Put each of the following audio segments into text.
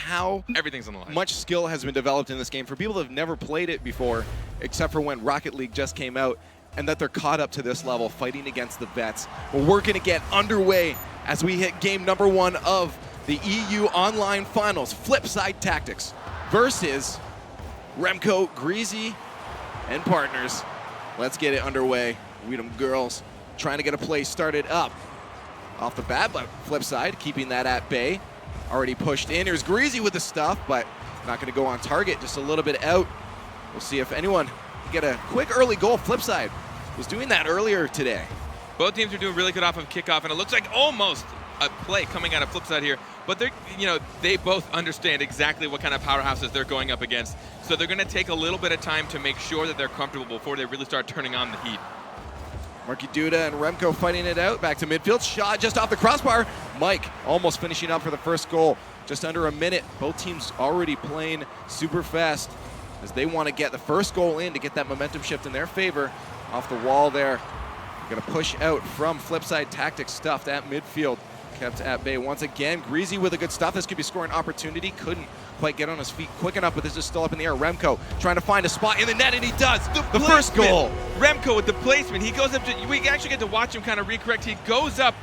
how everything's on the line. Much skill has been developed in this game for people that have never played it before, except for when Rocket League just came out, and that they're caught up to this level, fighting against the vets. But we're going to get underway as we hit game number 1 of the EU Online Finals, FlipSid Tactics versus Remkoe, Greazy, and partners. Let's get it underway. Dem Girlz trying to get a play started up off the bat, but FlipSid keeping that at bay. Already pushed in. Here's Greazy with the stuff, but not going to go on target, just a little bit out. We'll see if anyone can get a quick early goal. FlipSid was doing that earlier today. Both teams are doing really good off of kickoff, and it looks like almost a play coming out of FlipSid here. But they're, they both understand exactly what kind of powerhouses they're going up against. So they're going to take a little bit of time to make sure that they're comfortable before they really start turning on the heat. Markydooda and Remkoe fighting it out. Back to midfield. Shot just off the crossbar. Mike almost finishing up for the first goal. Just under a minute. Both teams already playing super fast as they want to get the first goal in to get that momentum shift in their favor. Off the wall there. Going to push out from FlipSid Tactics, stuffed at midfield. Kept at bay once again. Greazy with a good stuff. This could be scoring opportunity. Couldn't quite get on his feet quick enough, but this is still up in the air. Remkoe trying to find a spot in the net, and he does. The first goal. Remkoe with the placement. He goes up to, we actually get to watch him kind of recorrect. He goes up,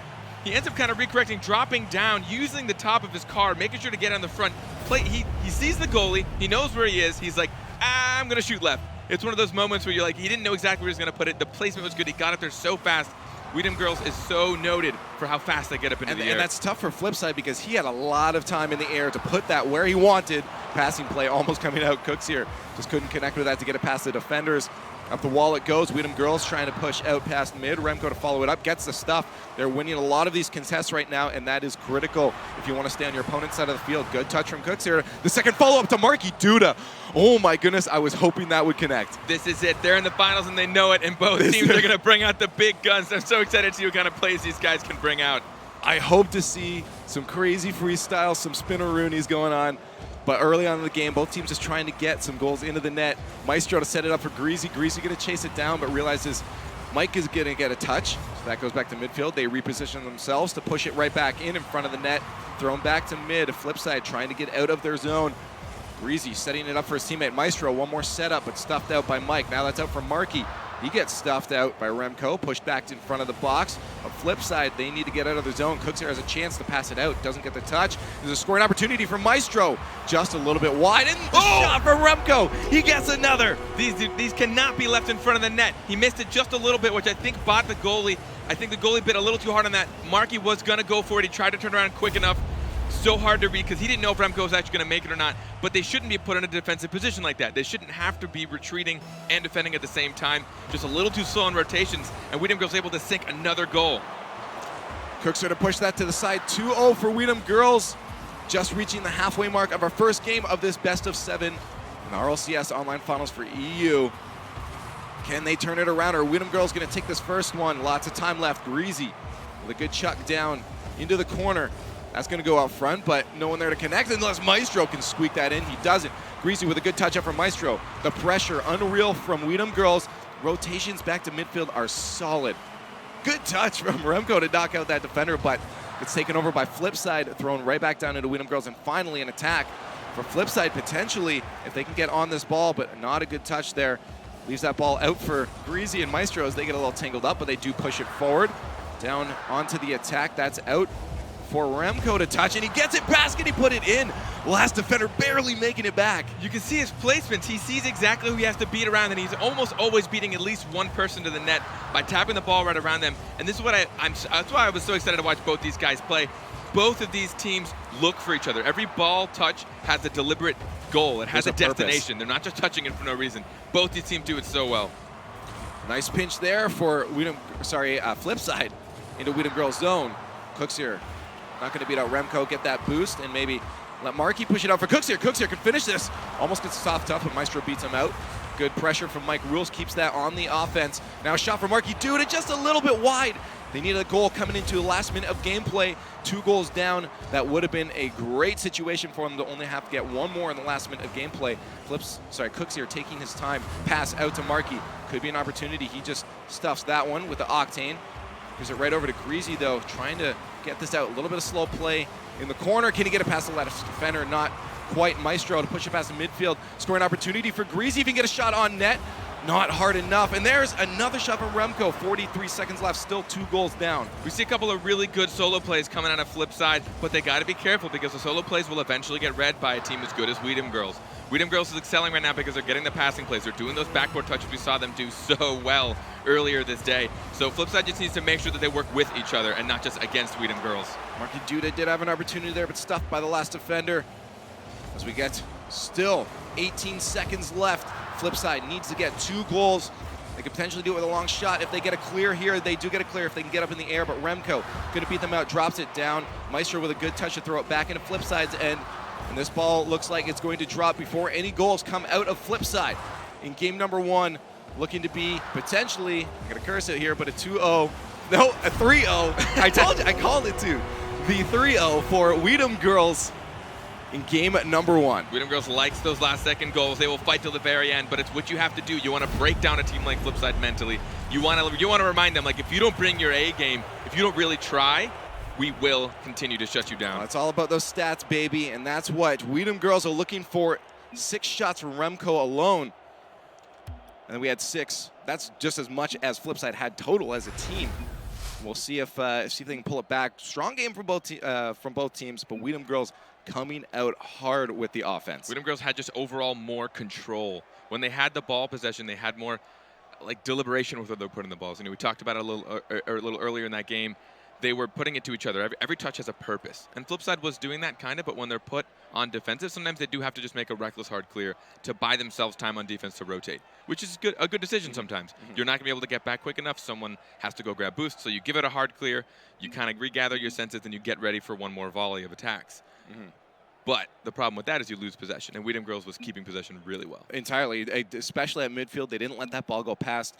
he ends up kind of recorrecting, dropping down, using the top of his car, making sure to get on the front. He sees the goalie. He knows where he is. He's like, I'm going to shoot left. It's one of those moments where you're like, he didn't know exactly where he was going to put it. The placement was good. He got up there so fast. Dem Girlz is so noted for how fast they get up into the air. And that's tough for FlipSid because he had a lot of time in the air to put that where he wanted. Passing play almost coming out. Kuxir just couldn't connect with that to get it past the defenders. Up the wall it goes. Dem Girlz trying to push out past mid. Remkoe to follow it up, gets the stuff. They're winning a lot of these contests right now, and that is critical if you want to stay on your opponent's side of the field. Good touch from Kuxir. The second follow-up to Markydooda. Oh my goodness, I was hoping that would connect. This is it. They're in the finals and they know it, and both teams are going to bring out the big guns. I'm so excited to see what kind of plays these guys can bring out. I hope to see some crazy freestyles, some spinneroonies going on. But early on in the game, both teams just trying to get some goals into the net. Maestro to set it up for Greazy. Greazy going to chase it down, but realizes Mike is going to get a touch. So that goes back to midfield. They reposition themselves to push it right back in front of the net. Thrown back to mid. FlipSid trying to get out of their zone. Greazy setting it up for his teammate Maestro. One more setup, but stuffed out by Mike. Now that's out for Marky. He gets stuffed out by Remkoe, pushed back in front of the box. On FlipSid, they need to get out of the zone. Kuxir has a chance to pass it out, doesn't get the touch. There's a scoring opportunity for Maestro. Just a little bit wide, and the shot for Remkoe. He gets another. These cannot be left in front of the net. He missed it just a little bit, which I think bought the goalie. I think the goalie bit a little too hard on that. Marky was going to go for it. He tried to turn around quick enough. So hard to read because he didn't know if Remkoe was actually going to make it or not, but they shouldn't be put in a defensive position like that. They shouldn't have to be retreating and defending at the same time. Just a little too slow in rotations, and Dem Girlz able to sink another goal. Kuxir to push that to the side. 2-0 for Dem Girlz. Just reaching the halfway mark of our first game of this best of 7 in the RLCS Online Finals for EU. Can they turn it around, or Dem Girlz going to take this first one? Lots of time left. Greazy with a good chuck down into the corner. That's going to go out front, but no one there to connect unless Maestro can squeak that in. He doesn't. Greazy with a good touch up from Maestro. The pressure, unreal from Dem Girlz. Rotations back to midfield are solid. Good touch from Remkoe to knock out that defender, but it's taken over by FlipSid, thrown right back down into Dem Girlz, and finally an attack for FlipSid potentially, if they can get on this ball, but not a good touch there. Leaves that ball out for Greazy and Maestro as they get a little tangled up, but they do push it forward. Down onto the attack, that's out for Remkoe to touch, and he gets it past, and he put it in. Last defender barely making it back. You can see his placements. He sees exactly who he has to beat around, and he's almost always beating at least one person to the net by tapping the ball right around them. And this is what that's why I was so excited to watch both these guys play. Both of these teams look for each other. Every ball touch has a deliberate goal. It has a destination. They're not just touching it for no reason. Both these teams do it so well. Nice pinch there for FlipSid into Dem Girlz zone. Kuxir not going to beat out Remkoe, get that boost, and maybe let Marky push it out for Kuxir. Kuxir can finish this. Almost gets soft up, but Maestro beats him out. Good pressure from Mike Rules, keeps that on the offense. Now a shot for Markydooda, just a little bit wide. They needed a goal coming into the last minute of gameplay. 2 goals down. That would have been a great situation for them to only have to get one more in the last minute of gameplay. Kuxir taking his time. Pass out to Marky. Could be an opportunity. He just stuffs that one with the Octane. Gives it right over to Greazy, though, trying to get this out. A little bit of slow play in the corner. Can he get it past the left defender? Not quite. Maestro to push it past the midfield. Scoring opportunity for Greazy. Even get a shot on net. Not hard enough. And there's another shot from Remkoe. 43 seconds left, still 2 goals down. We see a couple of really good solo plays coming out of FlipSid, but they got to be careful because the solo plays will eventually get read by a team as good as Dem Girlz. Dem Girlz is excelling right now because they're getting the passing plays. They're doing those backboard touches we saw them do so well earlier this day. So FlipSid just needs to make sure that they work with each other and not just against Dem Girlz. Markydooda did have an opportunity there, but stuffed by the last defender. As we get still 18 seconds left, FlipSid needs to get 2 goals. They could potentially do it with a long shot. If they get a clear here, they do get a clear if they can get up in the air, but Remkoe going to beat them out, drops it down. Maestro with a good touch to throw it back into FlipSid's end. And this ball looks like it's going to drop before any goals come out of FlipSid. In game number 1, looking to be potentially, I'm going to curse it here, but a 2-0. No, a 3-0. I told you, I called it too. The 3-0 for Dem Girlz in game number 1. Dem Girlz likes those last-second goals. They will fight till the very end, but it's what you have to do. You want to break down a team like FlipSid mentally. You want to remind them, like, if you don't bring your A game, if you don't really try, we will continue to shut you down. It's all about those stats, baby, and that's what Dem Girlz are looking for. 6 shots from Remkoe alone. And then we had 6. That's just as much as FlipSid had total as a team. We'll see if they can pull it back. Strong game from both teams, but Dem Girlz coming out hard with the offense. Dem Girlz had just overall more control. When they had the ball possession, they had more like deliberation with what they're putting the balls. You know, we talked about it a little earlier in that game. They were putting it to each other. Every touch has a purpose. And FlipSid was doing that kind of, but when they're put on defensive, sometimes they do have to just make a reckless hard clear to buy themselves time on defense to rotate, which is a good decision sometimes. You're not going to be able to get back quick enough. Someone has to go grab boost. So you give it a hard clear, you kind of regather your senses, and you get ready for one more volley of attacks. But the problem with that is you lose possession, and Dem Girlz was keeping possession really well. Entirely, especially at midfield. They didn't let that ball go past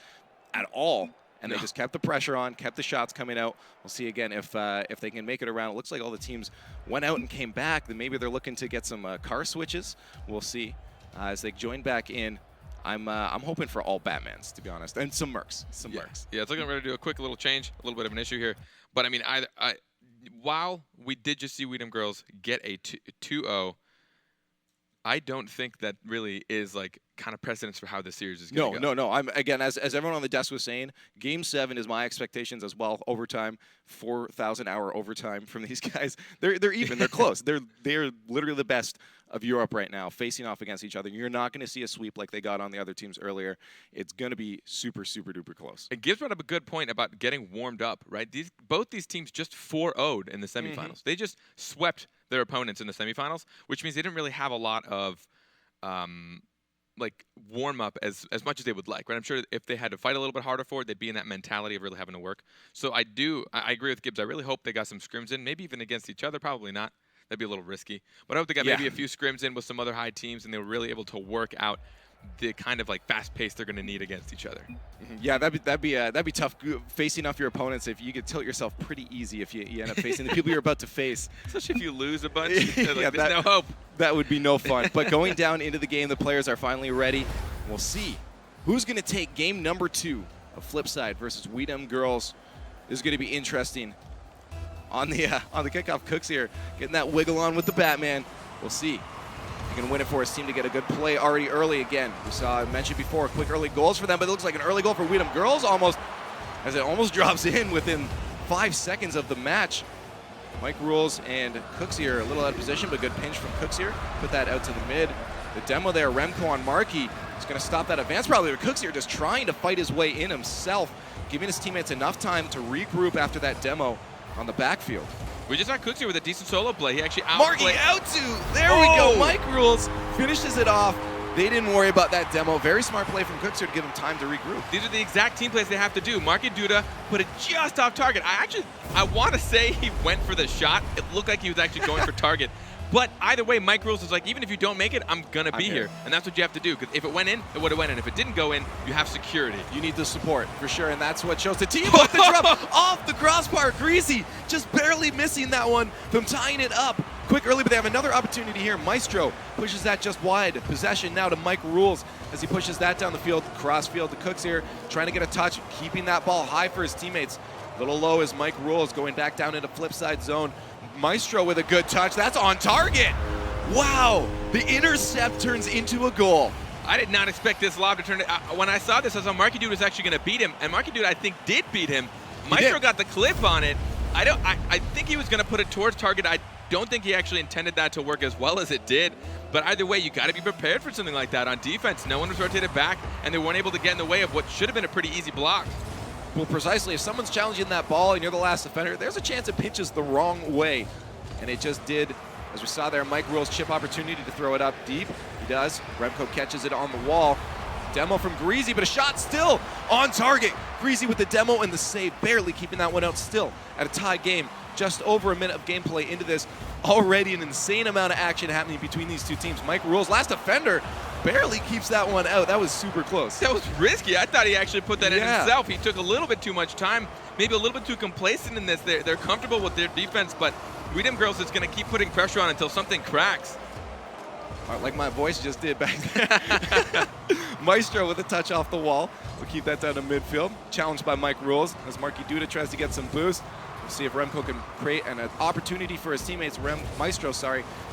at all. And they just kept the pressure on, kept the shots coming out. We'll see again if they can make it around. It looks like all the teams went out and came back. Then maybe they're looking to get some car switches. We'll see as they join back in. I'm hoping for all Batmans, to be honest, and some Mercs. Mercs. Yeah, it's looking ready to do a quick little change, a little bit of an issue here. But I mean, while we did just see Dem Girlz get a 2-0, I don't think that really is like kind of precedence for how this series is going to go. No. I'm again, as everyone on the desk was saying, Game 7 is my expectations as well. Overtime, 4,000-hour overtime from these guys. They're even. They're close. They're literally the best of Europe right now, facing off against each other. You're not going to see a sweep like they got on the other teams earlier. It's going to be super duper close. And Gibbs brought up a good point about getting warmed up. Right, both these teams just 4-0'd in the semifinals. They just swept their opponents in the semifinals, which means they didn't really have a lot of like warm up as much as they would like, right? I'm sure if they had to fight a little bit harder for it, they'd be in that mentality of really having to work. So I agree with Gibbs. I really hope they got some scrims in, maybe even against each other. Probably not. That'd be a little risky. But I hope they got maybe a few scrims in with some other high teams, and they were really able to work out the kind of like fast pace they're going to need against each other. Yeah, that'd be tough facing off your opponents. If you could tilt yourself pretty easy if you end up facing the people you're about to face. Especially if you lose a bunch. There's no hope. That would be no fun. But going down into the game, the players are finally ready. We'll see who's going to take game number 2 of FlipSid versus Dem Girlz. This is going to be interesting. On the kickoff, Kuxir getting that wiggle on with the Batman. We'll see. He's going to win it for his team to get a good play already early again. We saw, I mentioned before, quick early goals for them, but it looks like an early goal for Dem Girlz almost, as it almost drops in within 5 seconds of the match. Mike Rules and Kuxir a little out of position, but good pinch from Kuxir. Put that out to the mid. The demo there, Remkoe on Marky, is going to stop that advance probably, but Kuxir just trying to fight his way in himself, giving his teammates enough time to regroup after that demo on the backfield. We just saw Kuxir with a decent solo play. He actually Marky out to, there we go. Mike Rules finishes it off. They didn't worry about that demo. Very smart play from Kuxir to give him time to regroup. These are the exact team plays they have to do. Markydooda put it just off target. I want to say he went for the shot. It looked like he was actually going for target. But either way, Mike Rules is like, even if you don't make it, I'm going to be here. And that's what you have to do. Because if it went in, it would have went in. If it didn't go in, you have security. You need the support, for sure. And that's what shows the team. But the drop off the crossbar. Greazy just barely missing that one from tying it up. Quick early, but they have another opportunity here. Maestro pushes that just wide. Possession now to Mike Rules as he pushes that down the field. Cross field to Kuxir, trying to get a touch, keeping that ball high for his teammates. A little low as Mike Rules going back down into FlipSid zone. Maestro with a good touch. That's on target. Wow, the intercept turns into a goal. I did not expect this lob to turn it. When I saw this, I thought Markydooda was actually going to beat him, and Markydooda, I think, did beat him. Maestro got the clip on it. I think he was going to put it towards target. I don't think he actually intended that to work as well as it did. But either way, you got to be prepared for something like that on defense. No one was rotated back, and they weren't able to get in the way of what should have been a pretty easy block. Well, precisely. If someone's challenging that ball and you're the last defender, there's a chance it pitches the wrong way. And it just did. As we saw there, Mike Rule's chip opportunity to throw it up deep. He does. Remkoe catches it on the wall. Demo from Greazy, but a shot still on target. Greazy with the demo and the save, barely keeping that one out still at a tie game. Just over a minute of gameplay into this. Already an insane amount of action happening between these two teams. Mike Rule's last defender barely keeps that one out. That was super close. That was risky. I thought he actually put that in himself. He took a little bit too much time, maybe a little bit too complacent in this. They're comfortable with their defense, but Dem Girlz is going to keep putting pressure on until something cracks. Like my voice just did back there. Maestro with a touch off the wall. We'll keep that down to midfield. Challenged by Mike Rules as Markydooda tries to get some boost. We'll see if Remkoe can create an opportunity for his teammates. Maestro,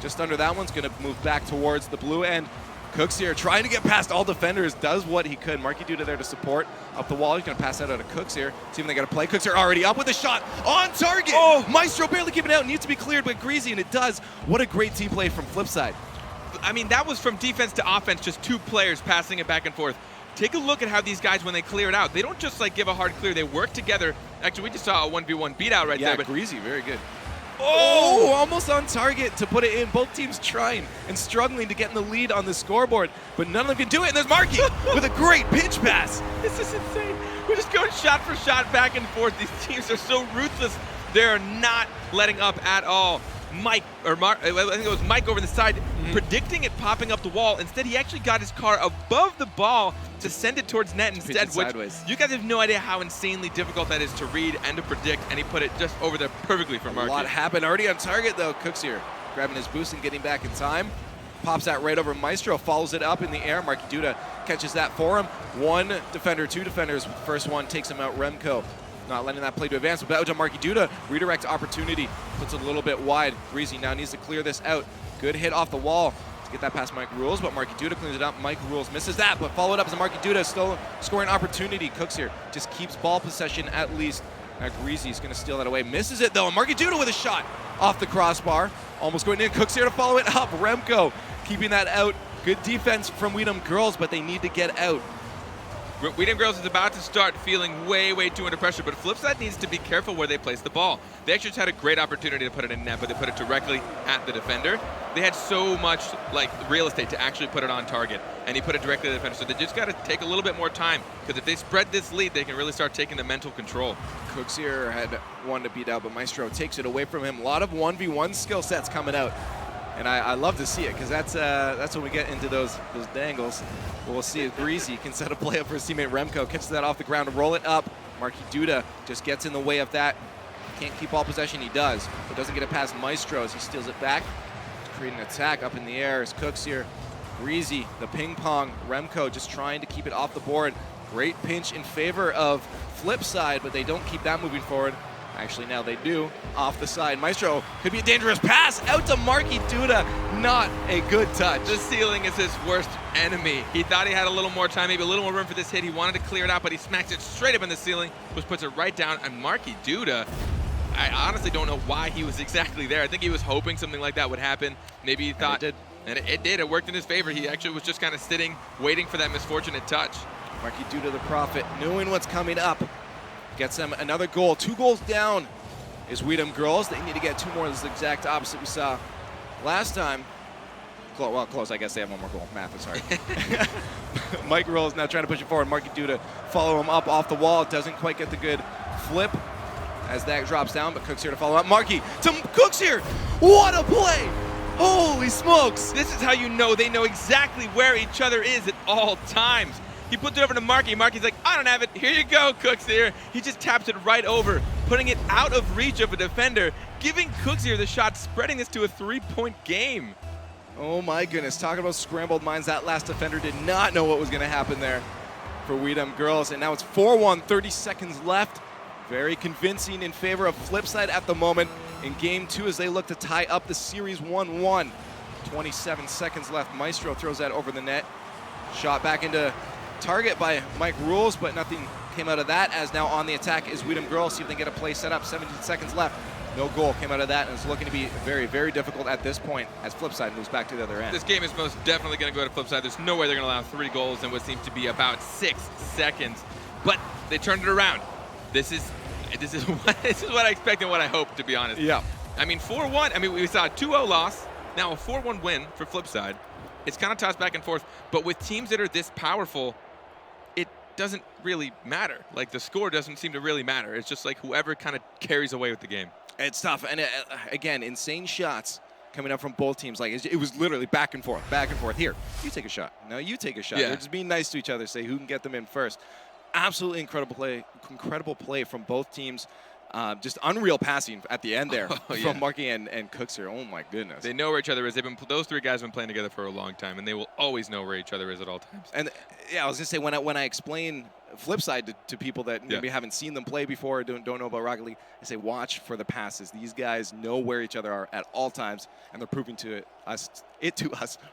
just under that one's going to move back towards the blue end. Kuxir trying to get past all defenders, does what he could. Markydooda there to support up the wall. He's going to pass that out to Kuxir. See if they got to play. Kuxir already up with a shot on target. Oh, Maestro barely keeping it out. Needs to be cleared by Greazy, and it does. What a great team play from FlipSid. I mean, that was from defense to offense, just two players passing it back and forth. Take a look at how these guys, when they clear it out, they don't just like give a hard clear. They work together. Actually, we just saw a 1v1 beat out right there. Yeah, Greazy, very good. Oh, almost on target to put it in. Both teams trying and struggling to get in the lead on the scoreboard, but none of them can do it. And there's Marky with a great pinch pass. This is insane. We're just going shot for shot back and forth. These teams are so ruthless. They're not letting up at all. I think it was Mike over the side, predicting it popping up the wall. Instead, he actually got his car above the ball to send it towards net instead, which sideways. You guys have no idea how insanely difficult that is to read and to predict, and he put it just over there perfectly for Marky. A lot happened already on target, though. Kuxir grabbing his boost and getting back in time. Pops that right over Maestro, follows it up in the air. Markydooda catches that for him. One defender, two defenders. First one takes him out, Remkoe. Not letting that play to advance, but out to Markydooda. Redirect opportunity, puts it a little bit wide. Greazy now needs to clear this out. Good hit off the wall to get that past Mike Rules, but Markydooda cleans it up. Mike Rules misses that, but followed up as Markydooda still scoring opportunity. Kuxir just keeps ball possession at least. Now Greazy's going to steal that away. Misses it though, and Markydooda with a shot off the crossbar. Almost going in. Kuxir to follow it up. Remkoe keeping that out. Good defense from Dem Girlz, but they need to get out. Dem Girlz is about to start feeling way, way too under pressure, but FlipSid needs to be careful where they place the ball. They actually just had a great opportunity to put it in net, but they put it directly at the defender. They had so much real estate to actually put it on target, and he put it directly to the defender. So they just got to take a little bit more time, because if they spread this lead, they can really start taking the mental control. Kuxir had one to beat out, but Maestro takes it away from him. A lot of 1v1 skill sets coming out. And I love to see it, because that's when we get into those dangles. We'll see if Greazy can set a play up for his teammate Remkoe, catches that off the ground to roll it up. Markydooda just gets in the way of that. Can't keep all possession, he does, but doesn't get it past Maestro as he steals it back. Creating an attack up in the air as Kuxir. Greazy, the ping pong. Remkoe just trying to keep it off the board. Great pinch in favor of FlipSid, but they don't keep that moving forward. Actually, now they do. Off the side. Maestro could be a dangerous pass out to Markydooda. Not a good touch. The ceiling is his worst enemy. He thought he had a little more time, maybe a little more room for this hit. He wanted to clear it out, but he smacks it straight up in the ceiling, which puts it right down. And Markydooda, I honestly don't know why he was exactly there. I think he was hoping something like that would happen. Maybe he thought, and it did. It worked in his favor. He actually was just kind of sitting, waiting for that misfortunate touch. Markydooda the prophet, knowing what's coming up. Gets them another goal. 2 goals down is Dem Girlz. They need to get 2 more. This is the exact opposite we saw last time. Well, close. I guess they have 1 more goal. Math is hard. Mike Rules now trying to push it forward. Markydooda follow him up off the wall. Doesn't quite get the good flip as that drops down, but Kuxir to follow up. Marky to Kuxir. What a play! Holy smokes! This is how you know they know exactly where each other is at all times. He puts it over to Marky. Marky's like, I don't have it. Here you go, Kuxir. He just taps it right over, putting it out of reach of a defender, giving Kuxir the shot, spreading this to a 3-point game. Oh my goodness, talking about scrambled minds. That last defender did not know what was going to happen there for Dem Girlz. And now it's 4-1, 30 seconds left. Very convincing in favor of FlipSid at the moment in Game 2 as they look to tie up the series 1-1. 27 seconds left. Maestro throws that over the net. Shot back into target by Mike Rules, but nothing came out of that, as now on the attack is Dem Girlz. See if they can get a play set up. 17 seconds left. No goal came out of that, and it's looking to be very, very difficult at this point as FlipSid moves back to the other end. This game is most definitely going to go to FlipSid. There's no way they're going to allow 3 goals in what seems to be about 6 seconds. But they turned it around. This is what I expect and what I hope, to be honest. Yeah. I mean, 4-1. I mean, we saw a 2-0 loss. Now a 4-1 win for FlipSid. It's kind of tossed back and forth. But with teams that are this powerful, it doesn't really matter. Like, the score doesn't seem to really matter. It's just like whoever kind of carries away with the game. It's tough. And again, insane shots coming up from both teams. Like, it was literally back and forth, back and forth. Here, you take a shot. No, you take a shot. Yeah. They're just being nice to each other, say who can get them in first. Absolutely incredible play from both teams. Just unreal passing at the end there from Marky and Kuxir. Oh my goodness. They know where each other is. Those 3 guys have been playing together for a long time, and they will always know where each other is at all times. And yeah, I was gonna say when I explain FlipSid to people that maybe haven't seen them play before, or don't know about Rocket League, I say watch for the passes. These guys know where each other are at all times, and they're proving to us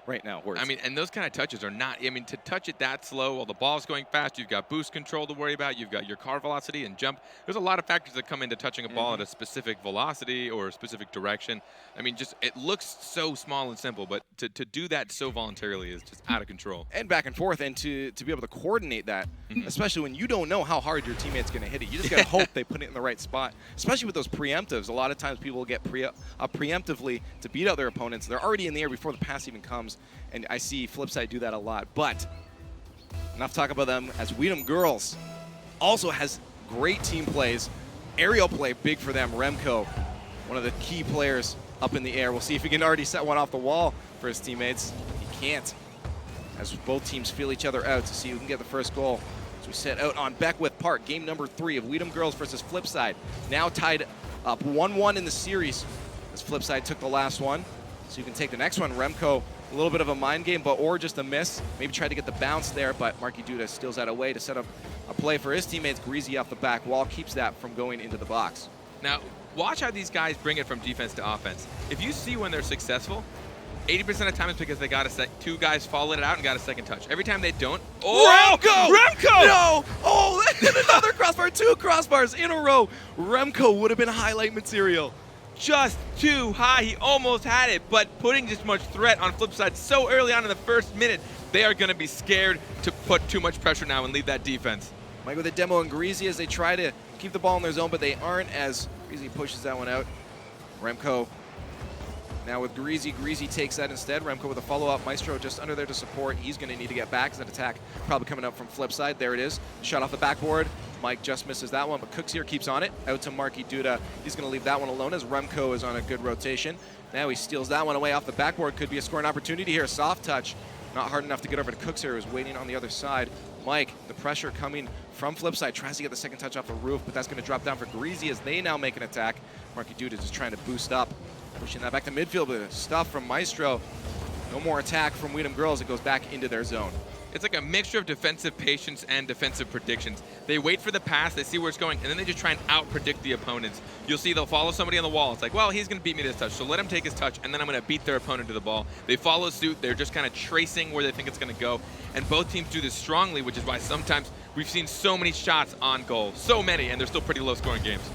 right now. I mean, and those kind of touches are not. I mean, to touch it that slow while the ball's going fast, you've got boost control to worry about. You've got your car velocity and jump. There's a lot of factors that come into touching a ball at a specific velocity or a specific direction. I mean, just it looks so small and simple, but to do that so voluntarily is just out of control. And back and forth, and to be able to coordinate that, especially when you don't know how hard your teammate's going to hit it. You just got to hope they put it in the right spot, especially with those preemptives. A lot of times people will get preemptively to beat out their opponents. They're already in the air before the pass even comes, and I see FlipSid do that a lot. But enough talk about them, as Dem Girlz also has great team plays. Aerial play, big for them. Remkoe, one of the key players up in the air. We'll see if he can already set one off the wall for his teammates. He can't, as both teams feel each other out to see who can get the first goal. As we set out on Beckwith Park, game number 3 of Dem Girlz versus FlipSid. Now tied up 1-1 in the series, as FlipSid took the last one. So you can take the next one. Remkoe, a little bit of a mind game, or just a miss. Maybe tried to get the bounce there, but Markydooda steals that away to set up a play for his teammates. Greazy off the back wall keeps that from going into the box. Now, watch how these guys bring it from defense to offense. If you see when they're successful, 80% of the time it's because they got 2 guys followed it out and got a second touch. Every time they don't, Remkoe! No! Oh, another crossbar, 2 crossbars in a row. Remkoe would have been highlight material. Just too high. He almost had it, but putting this much threat on FlipSid so early on in the first minute, they are going to be scared to put too much pressure now and leave that defense. Mike with a demo and Greazy as they try to keep the ball in their zone, but they aren't, as Greazy pushes that one out. Remkoe now with Greazy. Greazy takes that instead. Remkoe with a follow-up. Maestro just under there to support. He's going to need to get back as an attack probably coming up from FlipSid. There it is. Shot off the backboard. Mike just misses that one, but Kuxir keeps on it. Out to Markydooda. He's going to leave that one alone as Remkoe is on a good rotation. Now he steals that one away off the backboard. Could be a scoring opportunity here. Soft touch. Not hard enough to get over to Kuxir, who's waiting on the other side. Mike, the pressure coming from FlipSid, tries to get the second touch off the roof, but that's going to drop down for Greazy as they now make an attack. Markydooda just trying to boost up. Pushing that back to midfield, but stuff from Maestro. No more attack from Dem Girlz. It goes back into their zone. It's like a mixture of defensive patience and defensive predictions. They wait for the pass, they see where it's going, and then they just try and out-predict the opponents. You'll see they'll follow somebody on the wall. It's like, well, he's going to beat me this touch, so let him take his touch, and then I'm going to beat their opponent to the ball. They follow suit. They're just kind of tracing where they think it's going to go, and both teams do this strongly, which is why sometimes we've seen so many shots on goal. So many, and they're still pretty low-scoring games.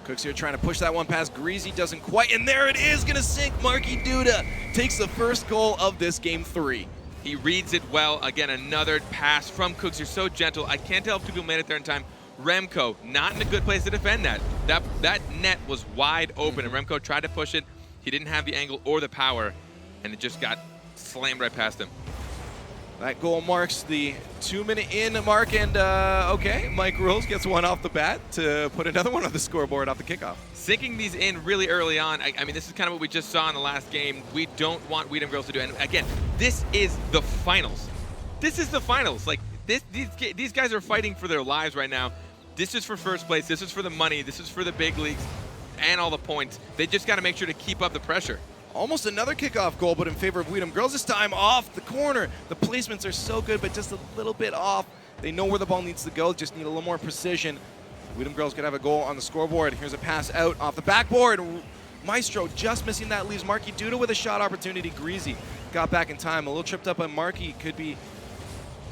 Kuxir trying to push that one past Greazy, doesn't quite, and there it is, going to sink. Markydooda takes the first goal of this game 3. He reads it well. Again, another pass from Kuxir, so gentle. I can't tell if 2 people made it there in time. Remkoe, not in a good place to defend that. That net was wide open, and Remkoe tried to push it. He didn't have the angle or the power, and it just got slammed right past him. That goal marks the 2-minute in mark, and okay, Mike Rules gets one off the bat to put another one on the scoreboard off the kickoff. Sinking these in really early on, I mean, this is kind of what we just saw in the last game. We don't want Dem Girlz to do, and again, this is the finals. This is the finals. Like, these guys are fighting for their lives right now. This is for first place. This is for the money. This is for the big leagues and all the points. They just got to make sure to keep up the pressure. Almost another kickoff goal, but in favor of Dem Girlz. This time off the corner. The placements are so good, but just a little bit off. They know where the ball needs to go, just need a little more precision. Dem Girlz could have a goal on the scoreboard. Here's a pass out off the backboard. Maestro just missing that, leaves Markydooda with a shot opportunity. Greazy got back in time. A little tripped up on Marky. Could be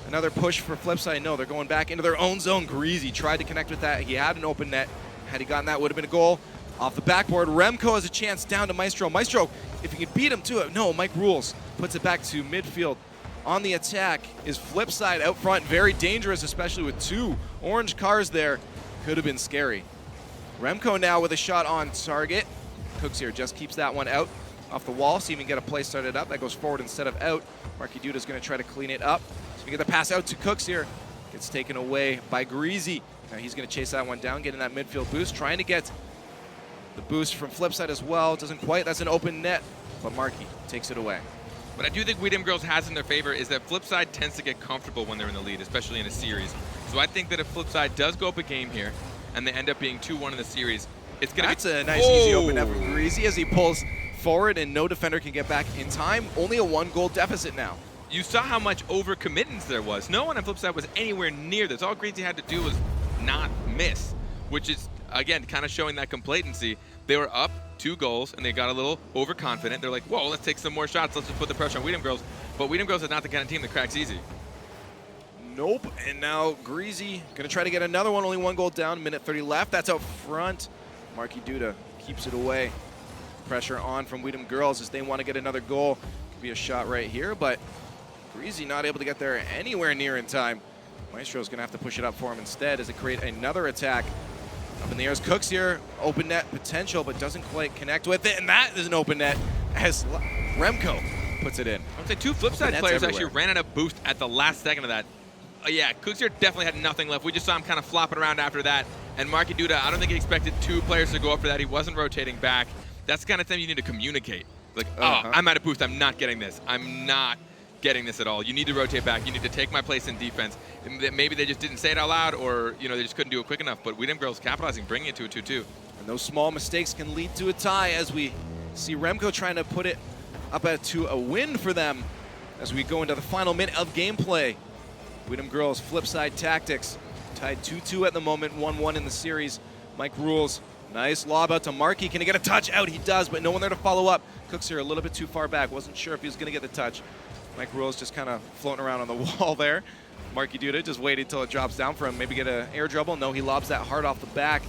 another push for FlipSid. No, they're going back into their own zone. Greazy tried to connect with that. He had an open net. Had he gotten that, would have been a goal. Off the backboard, Remkoe has a chance down to Maestro. Maestro, if he can beat him to it. No, Mike Rules puts it back to midfield. On the attack is FlipSid out front. Very dangerous, especially with 2 orange cars there. Could have been scary. Remkoe now with a shot on target. Kuxir just keeps that one out off the wall. See if he can get a play started up. That goes forward instead of out. Markydooda is going to try to clean it up. So we get the pass out to Kuxir. Gets taken away by Greazy. Now he's going to chase that one down, getting that midfield boost. Trying to get the boost from FlipSid as well. Doesn't quite. That's an open net. But Marky takes it away. What I do think Dem Girlz has in their favor is that FlipSid tends to get comfortable when they're in the lead, especially in a series. So I think that if FlipSid does go up a game here, and they end up being 2-1 in the series, it's going to be... That's a nice, easy open net from Greazy as he pulls forward, and no defender can get back in time. Only a 1-goal deficit now. You saw how much overcommittance there was. No one on FlipSid was anywhere near this. All Greazy had to do was not miss, which is, again, kind of showing that complacency. They were up 2 goals, and they got a little overconfident. They're like, whoa, let's take some more shots. Let's just put the pressure on Dem Girlz. But Dem Girlz is not the kind of team that cracks easy. Nope. And now Greazy going to try to get another one. Only 1 goal down. Minute 30 left. That's out front. Markydooda keeps it away. Pressure on from Dem Girlz as they want to get another goal. Could be a shot right here, but Greazy not able to get there anywhere near in time. Maestro's going to have to push it up for him instead as they create another attack. Up in the air is Kuxir. Open net potential, but doesn't quite connect with it. And that is an open net as Remkoe puts it in. I would say 2 FlipSid players actually ran out of boost at the last second of that. Yeah, Kuxir definitely had nothing left. We just saw him kind of flopping around after that. And Markydooda, I don't think he expected 2 players to go up for that. He wasn't rotating back. That's the kind of thing you need to communicate. Like, oh, I'm out of boost. I'm not getting this. I'm not getting this at all. You need to rotate back. You need to take my place in defense. Maybe they just didn't say it out loud, or they just couldn't do it quick enough. But Dem Girlz capitalizing, bringing it to a 2-2. And those small mistakes can lead to a tie as we see Remkoe trying to put it up to a win for them as we go into the final minute of gameplay. Dem Girlz, FlipSid tactics, tied 2-2 at the moment, 1-1 in the series. Mike Rules, nice lob out to Marky. Can he get a touch? Out he does, but no one there to follow up. Kuxir a little bit too far back. Wasn't sure if he was going to get the touch. Mike Rules just kind of floating around on the wall there. Markydooda just waited until it drops down for him. Maybe get an air dribble. No, he lobs that hard off the back.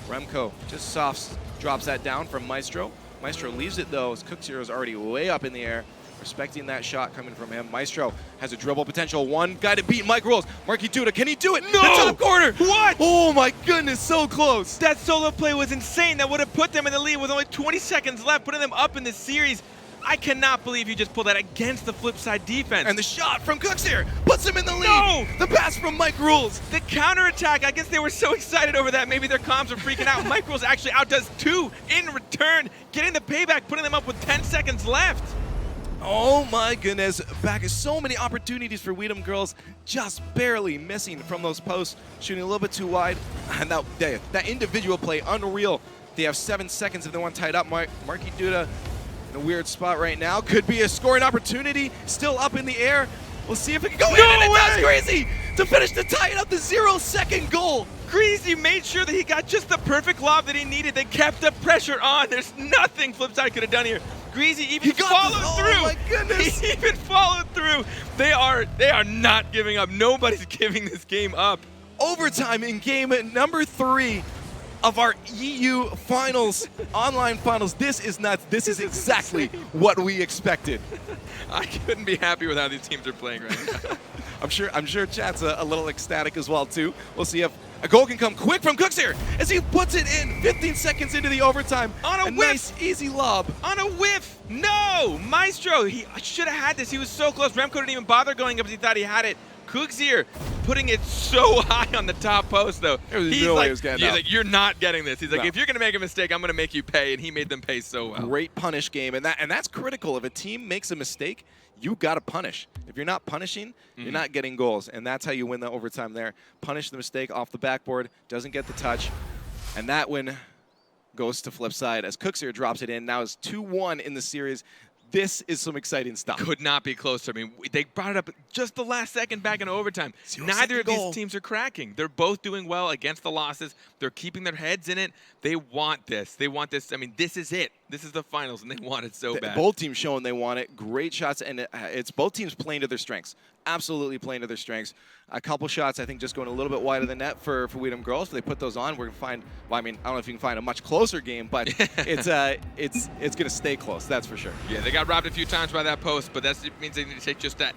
Remkoe just soft drops that down from Maestro. Maestro leaves it though as Kuxir is already way up in the air. Respecting that shot coming from him. Maestro has a dribble potential. One guy to beat Mike Rules. Markydooda, can he do it? No! The top corner! What? Oh my goodness, so close. That solo play was insane. That would have put them in the lead with only 20 seconds left, putting them up in this series. I cannot believe you just pulled that against the FlipSid defense. And the shot from Kuxir puts him in the lead. No! The pass from Mike Rules. The counterattack, I guess they were so excited over that. Maybe their comms were freaking out. Mike Rules actually outdoes 2 in return, getting the payback, putting them up with 10 seconds left. Oh my goodness, back is so many opportunities for Dem Girlz, just barely missing from those posts, shooting a little bit too wide. And that individual play, unreal. They have 7 seconds if they want to tie it up. Markydooda in a weird spot right now. Could be a scoring opportunity, still up in the air. We'll see if it can go in, and it does. Greazy to finish to tie it up, the 0-second goal. Greazy made sure that he got just the perfect lob that he needed. They kept the pressure on. There's nothing FlipSid could have done here. Greazy even followed through. Oh my goodness. He even followed through. They are not giving up. Nobody's giving this game up. Overtime in game number 3 of our EU finals, online finals. This is nuts. This is exactly what we expected. I couldn't be happy with how these teams are playing right now. I'm sure chat's a little ecstatic as well too. We'll see if a goal can come quick from Kuxir as he puts it in 15 seconds into the overtime. On a whiff. Nice, easy lob. On a whiff. No! Maestro, he should have had this. He was so close. Remkoe didn't even bother going up because he thought he had it. Kuxir putting it so high on the top post, though. He's like, you're not getting this. He's like, if you're going to make a mistake, I'm going to make you pay, and he made them pay so well. Great punish game, and that's critical. If a team makes a mistake, you got to punish. If you're not punishing, you're not getting goals, and that's how you win the overtime there. Punish the mistake off the backboard, doesn't get the touch, and that win goes to FlipSid as Kuxir drops it in. Now it's 2-1 in the series. This is some exciting stuff. Could not be closer. I mean, they brought it up just the last second back in overtime. Neither of these teams are cracking. They're both doing well against the losses. They're keeping their heads in it. They want this. They want this. I mean, this is it. This is the finals, and they want it so bad. Both teams showing they want it. Great shots, and it's both teams playing to their strengths. Absolutely playing to their strengths. A couple shots, I think, just going a little bit wide of the net for Weedham Girls. If they put those on, we're going to find, well, I mean, I don't know if you can find a much closer game, but it's going to stay close, that's for sure. Yeah, they got robbed a few times by that post, but that means they need to take just that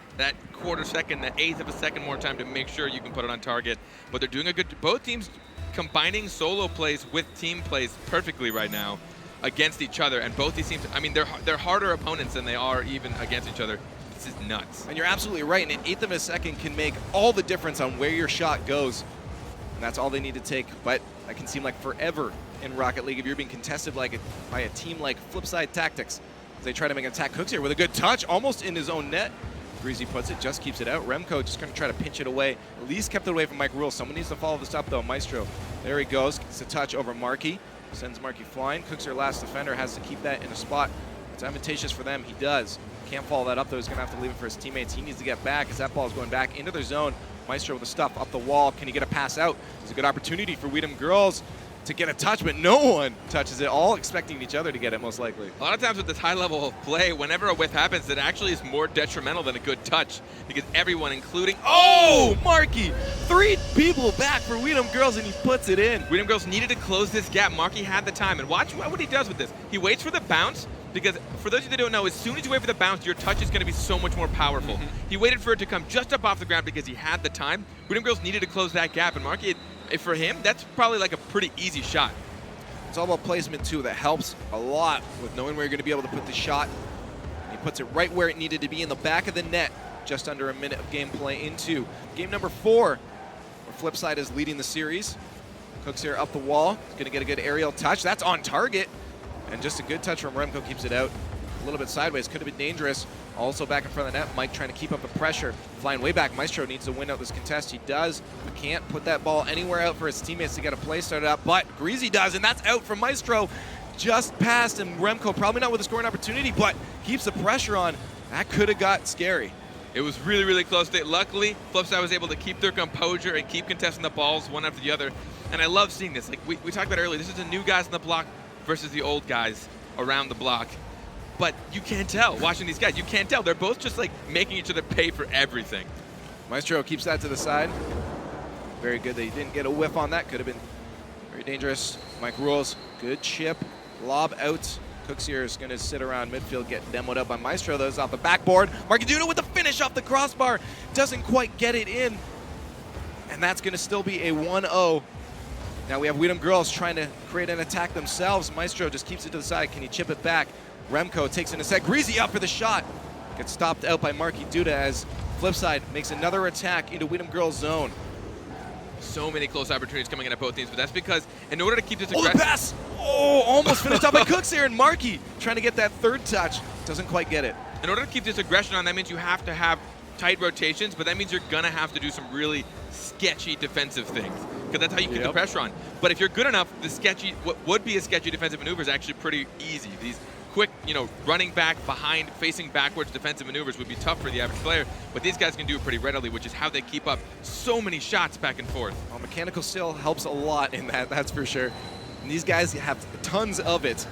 quarter second, that eighth of a second more time to make sure you can put it on target. But they're doing a good, both teams combining solo plays with team plays perfectly right now against each other. And both these teams, I mean, they're harder opponents than they are even against each other. This is nuts. And you're absolutely right. And an eighth of a second can make all the difference on where your shot goes. And that's all they need to take. But that can seem like forever in Rocket League if you're being contested by a team like FlipSid Tactics. As they try to make an attack. Kuxir with a good touch, almost in his own net. Greazy puts it, just keeps it out. Remkoe just going to try to pinch it away. At least kept it away from Mike Rules. Someone needs to follow this up, though. Maestro, there he goes. Gets a touch over Marky. Sends Marky flying. Kuxir, last defender, has to keep that in a spot. It's advantageous for them. He does. Can't follow that up, though. He's going to have to leave it for his teammates. He needs to get back as that ball is going back into their zone. Maestro with the stuff up the wall. Can he get a pass out? It's a good opportunity for Weedham Girls to get a touch, but no one touches it, all expecting each other to get it, most likely. A lot of times with this high level of play, whenever a whiff happens, it actually is more detrimental than a good touch, because everyone, including, oh, Marky! 3 people back for Weedham Girls, and he puts it in. Weedham Girls needed to close this gap. Marky had the time, and watch what he does with this. He waits for the bounce, because for those of you that don't know, as soon as you wait for the bounce, your touch is going to be so much more powerful. He waited for it to come just up off the ground because he had the time. Weedham Girls needed to close that gap, and Marky, for him, that's probably like a pretty easy shot. It's all about placement, too. That helps a lot with knowing where you're going to be able to put the shot. He puts it right where it needed to be, in the back of the net, just under a minute of gameplay into game number 4, where FlipSid is leading the series. Kuxir up the wall. He's going to get a good aerial touch. That's on target. And just a good touch from Remkoe keeps it out. A little bit sideways. Could have been dangerous. Also back in front of the net. Mike trying to keep up the pressure. Flying way back. Maestro needs to win out this contest. He does. But can't put that ball anywhere out for his teammates to get a play started up. But Greazy does, and that's out from Maestro. Just passed, and Remkoe probably not with a scoring opportunity, but keeps the pressure on. That could have got scary. It was really, really close. Luckily, FlipSid was able to keep their composure and keep contesting the balls one after the other. And I love seeing this. Like we talked about earlier, this is the new guys on the block versus the old guys around the block. But you can't tell, watching these guys, you can't tell. They're both just like making each other pay for everything. Maestro keeps that to the side. Very good that he didn't get a whiff on that. Could have been very dangerous. Mike Rules, good chip, lob out. Kuxir is going to sit around midfield, get demoed up by Maestro. Those off the backboard. Markydooda with the finish off the crossbar. Doesn't quite get it in. And that's going to still be a 1-0. Now we have Weedham Girls trying to create an attack themselves. Maestro just keeps it to the side. Can he chip it back? Remkoe takes it in a set. Greazy up for the shot. Gets stopped out by Markydooda as FlipSid makes another attack into Weedham Girls' zone. So many close opportunities coming in at both teams, but that's because in order to keep this aggressive... Oh, the pass! Oh, almost finished up by Kuxir, and Marky trying to get that third touch. Doesn't quite get it. In order to keep this aggression on, that means you have to have tight rotations, but that means you're going to have to do some really sketchy defensive things, because that's how you keep the pressure on. But if you're good enough, what would be a sketchy defensive maneuver is actually pretty easy. These quick, running back, behind, facing backwards defensive maneuvers would be tough for the average player, but these guys can do it pretty readily, which is how they keep up so many shots back and forth. Well, mechanical skill helps a lot in that, that's for sure. And these guys have tons of it.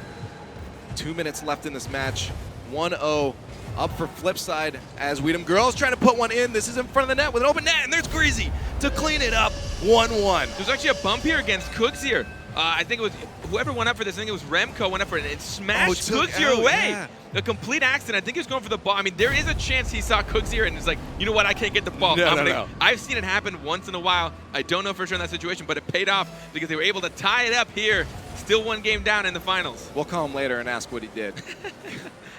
2 minutes left in this match. 1-0 up for FlipSid as Weedham Girls trying to put one in. This is in front of the net with an open net, and there's Greazy to clean it up. 1-1. There's actually a bump here against Kuxir. I think it was whoever went up for this. I think it was Remkoe went up for it and smashed Kuxir away. Yeah. A complete accident. I think he was going for the ball. I mean, there is a chance he saw Kuxir and was like, you know what, I can't get the ball. No. I've seen it happen once in a while. I don't know for sure in that situation, but it paid off because they were able to tie it up here. Still 1 game down in the finals. We'll call him later and ask what he did.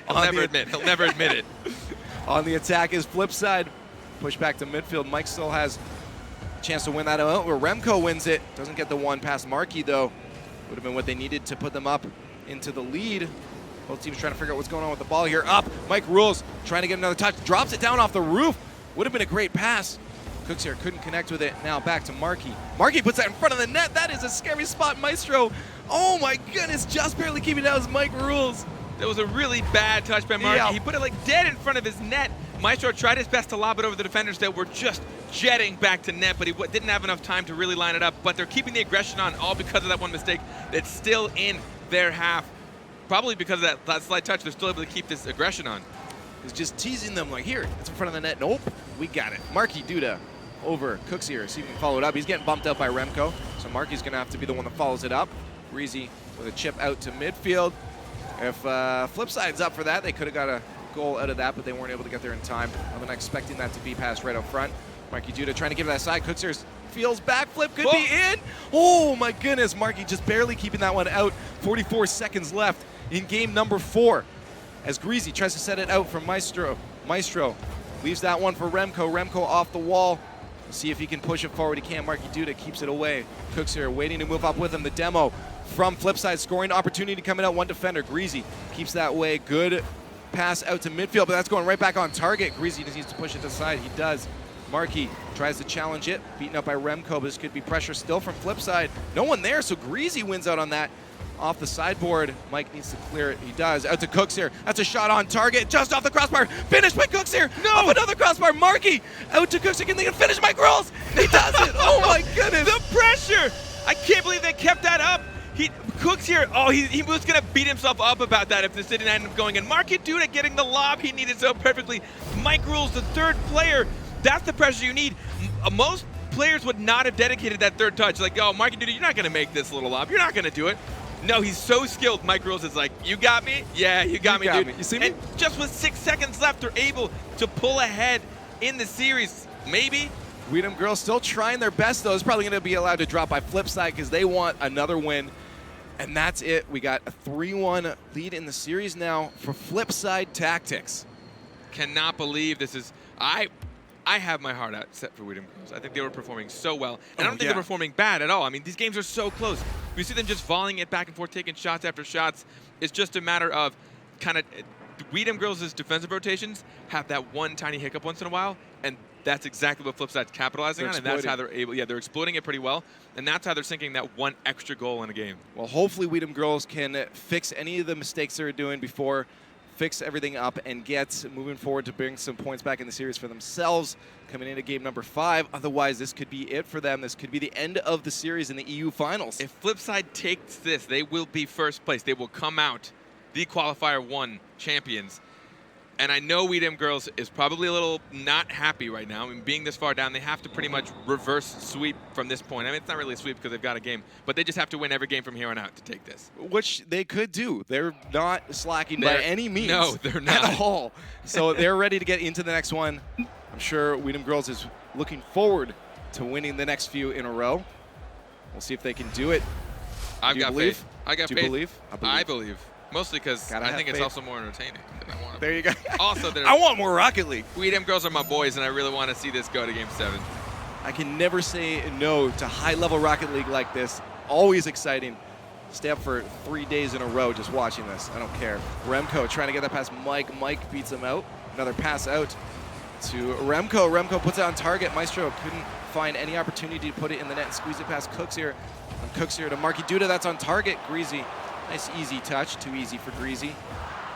He'll never admit it. On the attack is FlipSid. Push back to midfield. Mike still has a chance to win that out where Remkoe wins it. Doesn't get the one past Marky, though. Would have been what they needed to put them up into the lead. Both teams trying to figure out what's going on with the ball here. Up, Mike Rules trying to get another touch. Drops it down off the roof. Would have been a great pass. Kuxir couldn't connect with it. Now back to Marky. Marky puts that in front of the net. That is a scary spot. Maestro, oh my goodness, just barely keeping it out as Mike Rules. That was a really bad touch by Marky. Yeah. He put it like dead in front of his net. Maestro tried his best to lob it over the defenders that were just jetting back to net, but he didn't have enough time to really line it up. But they're keeping the aggression on, all because of that one mistake that's still in their half. Probably because of that slight touch, they're still able to keep this aggression on. He's just teasing them like, here, it's in front of the net. Nope, we got it. Markydooda over Kuxir, see if he can follow it up. He's getting bumped out by Remkoe, so Marky's gonna have to be the one that follows it up. Greazy with a chip out to midfield. If FlipSid's up for that, they could have got a goal out of that, but they weren't able to get there in time. I'm not expecting that to be passed right up front. Markydooda trying to give it that side. Kuxir feels backflip, could be in. Oh my goodness, Marky just barely keeping that one out. 44 seconds left in game number 4. As Greazy tries to set it out from Maestro. Maestro leaves that one for Remkoe. Remkoe off the wall. We'll see if he can push it forward. He can't. Markydooda keeps it away. Kuxir waiting to move up with him. The demo from FlipSid, scoring opportunity coming out. One defender. Greazy keeps that way. Good pass out to midfield, but that's going right back on target. Greazy just needs to push it to the side. He does. Marky tries to challenge it. Beaten up by Remkoe, but this could be pressure still from FlipSid. No one there, so Greazy wins out on that. Off the sideboard, Mike needs to clear it. He does. Out to Kuxir. That's a shot on target, just off the crossbar. Finished by Kuxir. No! Off another crossbar. Marky out to Kuxir. Can they finish my girls? He does it. Oh my goodness. The pressure. I can't believe they kept that up. Kuxir, he was going to beat himself up about that if this didn't end up going in. Markydooda getting the lob he needed so perfectly. Mike rules the third player. That's the pressure you need. Most players would not have dedicated that third touch. Like, oh, Markydooda, you're not going to make this little lob. You're not going to do it. No, he's so skilled. Mike Rules is like, you got me? Yeah, you got me, dude. You see me? And just with 6 seconds left, they're able to pull ahead in the series. Maybe. Dem Girlz still trying their best, though. It's probably going to be allowed to drop by FlipSid because they want another win. And that's it. We got a 3-1 lead in the series now for FlipSid Tactics. Cannot believe this is... I have my heart out set for Dem Girlz. I think they were performing so well. And I don't think they're performing bad at all. I mean, these games are so close. We see them just volleying it back and forth, taking shots after shots. It's just a matter of kind of... Dem Girlz' defensive rotations have that one tiny hiccup once in a while, and that's exactly what FlipSid's capitalizing on, and that's how they're able... Yeah, they're exploiting it pretty well, and that's how they're sinking that one extra goal in a game. Well, hopefully Dem Girlz can fix any of the mistakes they were doing before, fix everything up, and get moving forward to bring some points back in the series for themselves coming into game number 5. Otherwise, this could be it for them. This could be the end of the series in the EU Finals. If FlipSid takes this, they will be first place. They will come out the Qualifier 1 champions. And I know Dem Girlz is probably a little not happy right now. I mean, being this far down, they have to pretty much reverse sweep from this point. I mean, it's not really a sweep because they've got a game, but they just have to win every game from here on out to take this. Which they could do. They're not slacking by any means. No, they're not. At all. So they're ready to get into the next one. I'm sure Dem Girlz is looking forward to winning the next few in a row. We'll see if they can do it. I've got faith. I got faith. Do you believe? I believe. Mostly because I think it's also more entertaining than I want to. There you go. Also, I want more Rocket League. Dem Girlz are my boys, and I really want to see this go to Game 7. I can never say no to high-level Rocket League like this. Always exciting. Stay up for 3 days in a row just watching this. I don't care. Remkoe trying to get that past Mike. Mike beats him out. Another pass out to Remkoe. Remkoe puts it on target. Maestro couldn't find any opportunity to put it in the net and squeeze it past Kuxir. From Kuxir to Markydooda. That's on target. Greazy. Nice easy touch, too easy for Greazy.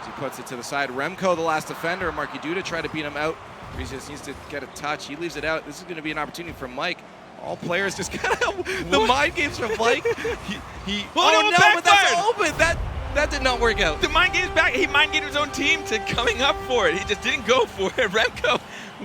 As he puts it to the side. Remkoe, the last defender. Markydooda tried to beat him out. Greazy just needs to get a touch. He leaves it out. This is going to be an opportunity for Mike. All players just kind of the mind games from Mike. But that's open. That did not work out. The mind game's back. He mind gamed his own team to coming up for it. He just didn't go for it. Remkoe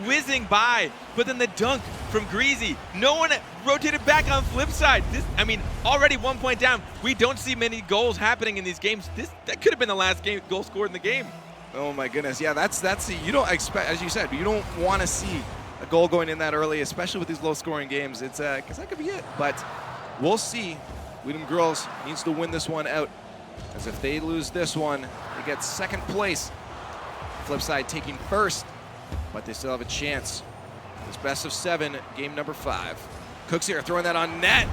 whizzing by, but then the dunk from Greazy. No one rotated back on FlipSid. I mean, already 1 point down. We don't see many goals happening in these games. That could have been the last goal scored in the game. Oh my goodness. Yeah, that's you don't expect, as you said, you don't want to see a goal going in that early, especially with these low-scoring games. It's because that could be it. But we'll see. Dem Girlz needs to win this one out, as if they lose this one, they get second place. FlipSid taking first, but they still have a chance. This best of 7, game number 5. Kuxir throwing that on net.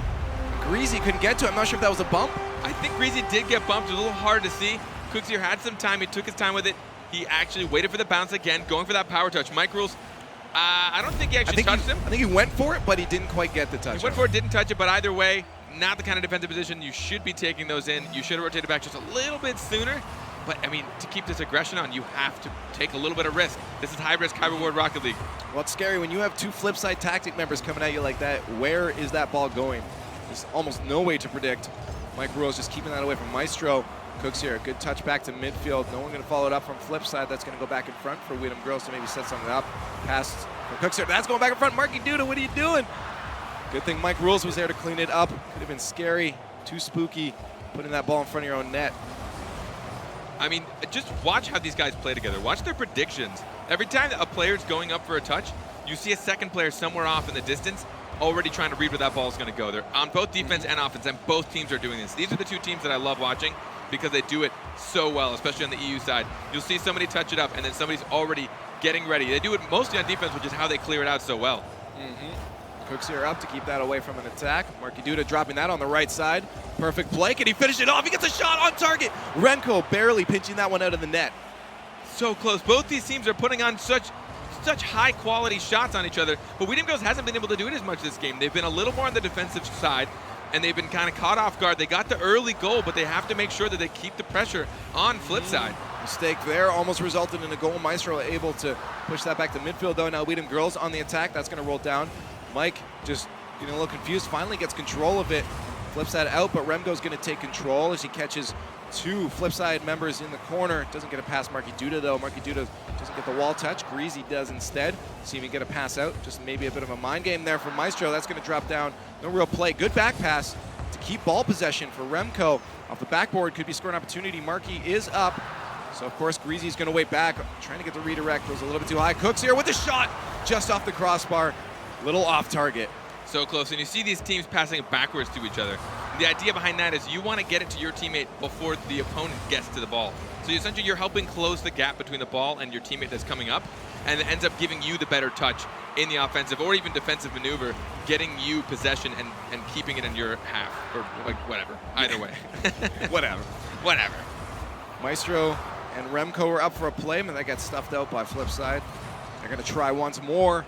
Greazy couldn't get to it. I'm not sure if that was a bump. I think Greazy did get bumped. It was a little hard to see. Kuxir had some time. He took his time with it. He actually waited for the bounce again, going for that power touch. Mike Rules, I don't think he actually touched him. I think he went for it, but he didn't quite get the touch. He went for it, didn't touch it, but either way, not the kind of defensive position you should be taking those in. You should have rotated back just a little bit sooner. But, I mean, to keep this aggression on, you have to take a little bit of risk. This is high-risk, high-reward Rocket League. Well, it's scary when you have two FlipSid tactic members coming at you like that. Where is that ball going? There's almost no way to predict. Mike Rules just keeping that away from Maestro. Kuxir, good touch back to midfield. No one going to follow it up from FlipSid. That's going to go back in front for Dem Girlz to maybe set something up. Pass from Kuxir. That's going back in front. Markydooda, what are you doing? Good thing Mike Rules was there to clean it up. Could have been scary. Too spooky. Putting that ball in front of your own net. I mean, just watch how these guys play together. Watch their predictions. Every time a player's going up for a touch, you see a second player somewhere off in the distance already trying to read where that ball is going to go. They're on both defense and offense, and both teams are doing this. These are the two teams that I love watching because they do it so well, especially on the EU side. You'll see somebody touch it up, and then somebody's already getting ready. They do it mostly on defense, which is how they clear it out so well. Kuxir up to keep that away from an attack. Markydooda dropping that on the right side. Perfect play. Can he finish it off? He gets a shot on target. Remkoe barely pinching that one out of the net. So close. Both these teams are putting on such high quality shots on each other, but Dem Girlz hasn't been able to do it as much this game. They've been a little more on the defensive side, and they've been kind of caught off guard. They got the early goal, but they have to make sure that they keep the pressure on FlipSid. Mistake there almost resulted in a goal. Maestro able to push that back to midfield, though. Now Dem Girlz on the attack. That's going to roll down. Mike just getting a little confused, finally gets control of it. FlipSid out, but Remkoe's going to take control as he catches two FlipSid members in the corner. Doesn't get a pass Markydooda, though. Markydooda doesn't get the wall touch. Greazy does instead. See if he can get a pass out. Just maybe a bit of a mind game there from Maestro. That's going to drop down. No real play. Good back pass to keep ball possession for Remkoe. Off the backboard, could be scoring opportunity. Marky is up. So, of course, Greazy's going to wait back. Trying to get the redirect. Was a little bit too high. Kuxir with the shot just off the crossbar. Little off target. So close, and you see these teams passing backwards to each other. The idea behind that is you want to get it to your teammate before the opponent gets to the ball. So essentially you're helping close the gap between the ball and your teammate that's coming up, and it ends up giving you the better touch in the offensive or even defensive maneuver, getting you possession and keeping it in your half, or like whatever, either way. Whatever. Maestro and Remkoe are up for a play, but that gets stuffed out by FlipSid. They're going to try once more.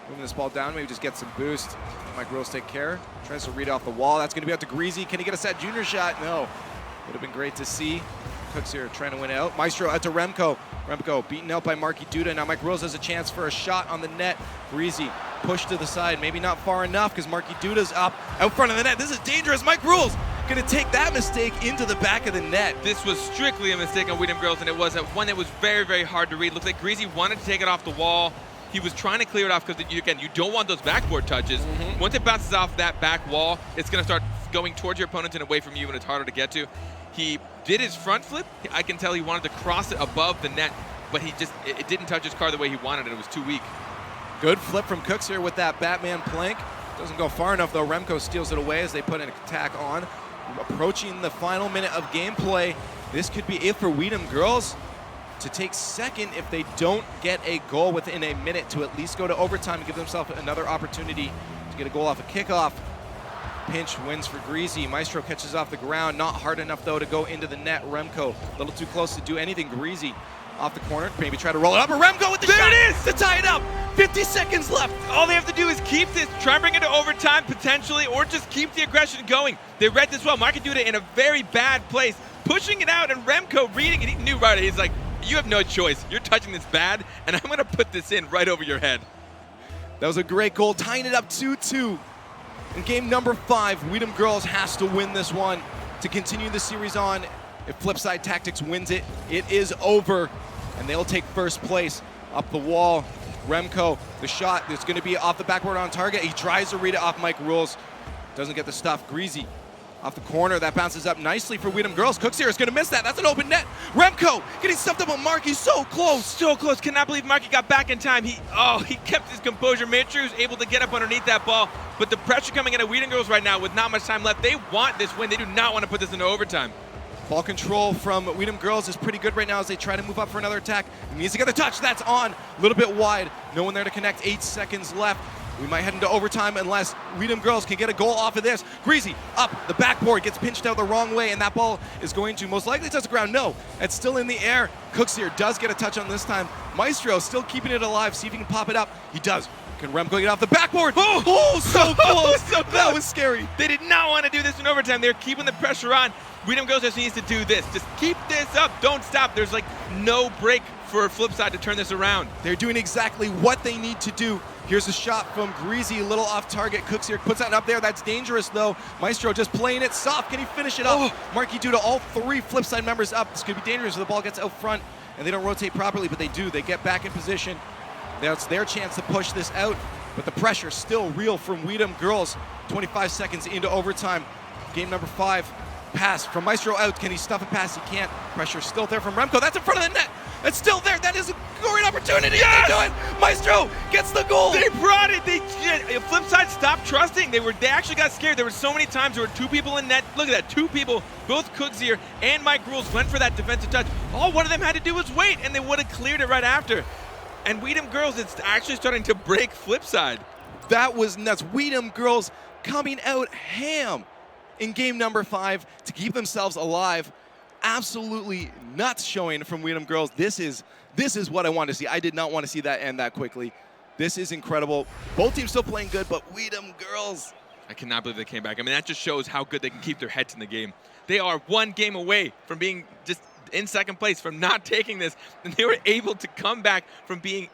Moving this ball down, maybe just get some boost. Mike Rules take care. Tries to read off the wall. That's going to be out to Greazy. Can he get a set junior shot? No. Would have been great to see. Kuxir trying to win out. Maestro out to Remkoe. Remkoe beaten out by Markydooda. Now Mike Rules has a chance for a shot on the net. Greazy pushed to the side. Maybe not far enough because Markydooda's up out front of the net. This is dangerous. Mike Rules going to take that mistake into the back of the net. This was strictly a mistake on Dem Girlz, and it was one that was very, very hard to read. Looked like Greazy wanted to take it off the wall. He was trying to clear it off because, again, you don't want those backboard touches. Once it bounces off that back wall, it's going to start going towards your opponent and away from you, and it's harder to get to. He did his front flip. I can tell he wanted to cross it above the net, but it didn't touch his car the way he wanted, and it was too weak. Good flip from Kuxir with that Batman plank. Doesn't go far enough, though. Remkoe steals it away as they put an attack on. Approaching the final minute of gameplay. This could be it for Dem Girlz to take second if they don't get a goal within a minute to at least go to overtime and give themselves another opportunity to get a goal off a kickoff. Pinch wins for Greazy. Maestro catches off the ground. Not hard enough, though, to go into the net. Remkoe a little too close to do anything. Greazy off the corner. Maybe try to roll it up. Or Remkoe with the shot. There it is! To tie it up. 50 seconds left. All they have to do is keep this, try and bring it to overtime potentially, or just keep the aggression going. They read this well. Markydooda in a very bad place, pushing it out, and Remkoe reading it. He knew right. He's like, you have no choice. You're touching this bad, and I'm going to put this in right over your head. That was a great goal, tying it up 2-2. In game number 5, Dem Girlz has to win this one to continue the series on. If FlipSid Tactics wins it, it is over, and they'll take first place. Up the wall, Remkoe, the shot that's going to be off the backboard on target. He tries to read it off Mike Rules. Doesn't get the stuff. Greazy off the corner. That bounces up nicely for Dem Girlz. Kuxir is going to miss that. That's an open net. Remkoe getting stuffed up on Marky. So close. So close. Cannot believe Marky got back in time. He kept his composure. Made sure he was able to get up underneath that ball. But the pressure coming in at Dem Girlz right now with not much time left. They want this win. They do not want to put this into overtime. Ball control from Dem Girlz is pretty good right now as they try to move up for another attack. He needs to get the touch. That's on. A little bit wide. No one there to connect. 8 seconds left. We might head into overtime unless Dem Girlz can get a goal off of this. Greazy up the backboard, gets pinched out the wrong way, and that ball is going to most likely touch the ground. No, it's still in the air. Kuxir does get a touch on this time. Maestro still keeping it alive. See if he can pop it up. He does. Can Remkoe get off the backboard? Oh, so close. So close. That was scary. They did not want to do this in overtime. They're keeping the pressure on. Dem Girlz just needs to do this. Just keep this up. Don't stop. There's like no break for FlipSid to turn this around. They're doing exactly what they need to do. Here's a shot from Greazy, a little off target. Kuxir puts that up there. That's dangerous though. Maestro just playing it soft. Can he finish it up? Markydooda, all 3 FlipSid members up. This could be dangerous if the ball gets out front and they don't rotate properly, but they do. They get back in position. That's their chance to push this out, but the pressure still real from Dem Girlz. 25 seconds into overtime. Game number 5. Pass from Maestro out. Can he stuff a pass? He can't. Pressure still there from Remkoe. That's in front of the net. It's still there. That is a great opportunity. Yes! They do it. Maestro gets the goal. They brought it. FlipSid stopped trusting. They actually got scared. There were so many times there were 2 people in net. Look at that. 2 people, both Kuxir and Markydooda went for that defensive touch. All one of them had to do was wait, and they would have cleared it right after. And Dem Girlz, it's actually starting to break FlipSid. That was nuts. Dem Girlz coming out ham in game number 5 to keep themselves alive. Absolutely nuts showing from Dem Girlz. This is what I want to see. I did not want to see that end that quickly. This is incredible. Both teams still playing good, but Dem Girlz. I cannot believe they came back. I mean, that just shows how good they can keep their heads in the game. They are 1 game away from being just in second place, from not taking this, and they were able to come back from being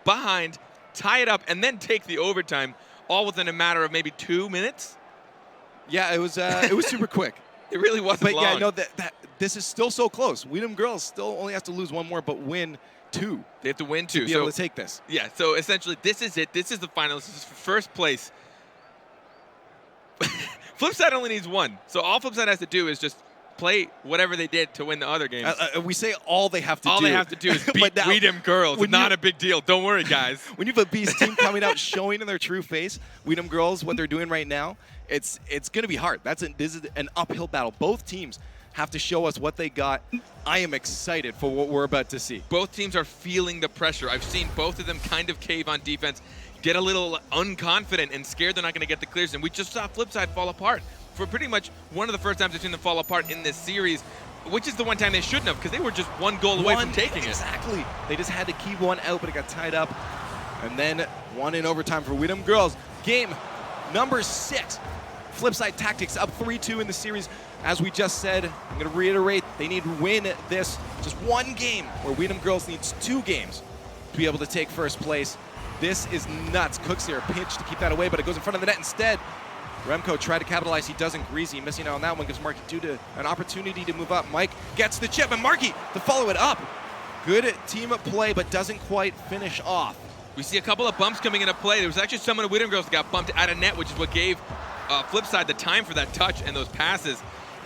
behind, tie it up, and then take the overtime, all within a matter of maybe 2 minutes. Yeah, it was super quick. It really wasn't long. But yeah, no, that this is still so close. Dem Girlz still only has to lose 1 more, but win 2. They have to win 2 to be able to take this. Yeah, so essentially this is it. This is the final. This is for first place. FlipSid only needs 1. So all FlipSid has to do is just play whatever they did to win the other games. We say all they have to do. All they have to do is beat Dem Girlz. It's not a big deal. Don't worry, guys. When you have a beast team coming out showing in their true face, Dem Girlz, what they're doing right now, it's going to be hard. This is an uphill battle. Both teams have to show us what they got. I am excited for what we're about to see. Both teams are feeling the pressure. I've seen both of them kind of cave on defense, get a little unconfident and scared they're not going to get the clears. And we just saw FlipSid fall apart for pretty much one of the first times I've seen them fall apart in this series, which is the one time they shouldn't have, because they were just 1 goal away from taking it. Exactly. They just had to keep 1 out, but it got tied up. And then 1 in overtime for Dem Girlz. Game number 6. FlipSid Tactics up 3-2 in the series. As we just said, I'm going to reiterate, they need to win this. Just 1 game, where Dem Girlz needs 2 games to be able to take first place. This is nuts. Kuxir pinch to keep that away, but it goes in front of the net instead. Remkoe tried to capitalize. He doesn't. Greazy missing out on that one. Gives Markydooda an opportunity to move up. Mike gets the chip, and Marky to follow it up. Good team play, but doesn't quite finish off. We see a couple of bumps coming into play. There was actually someone of Dem Girlz that got bumped out of net, which is what gave FlipSid the time for that touch and those passes.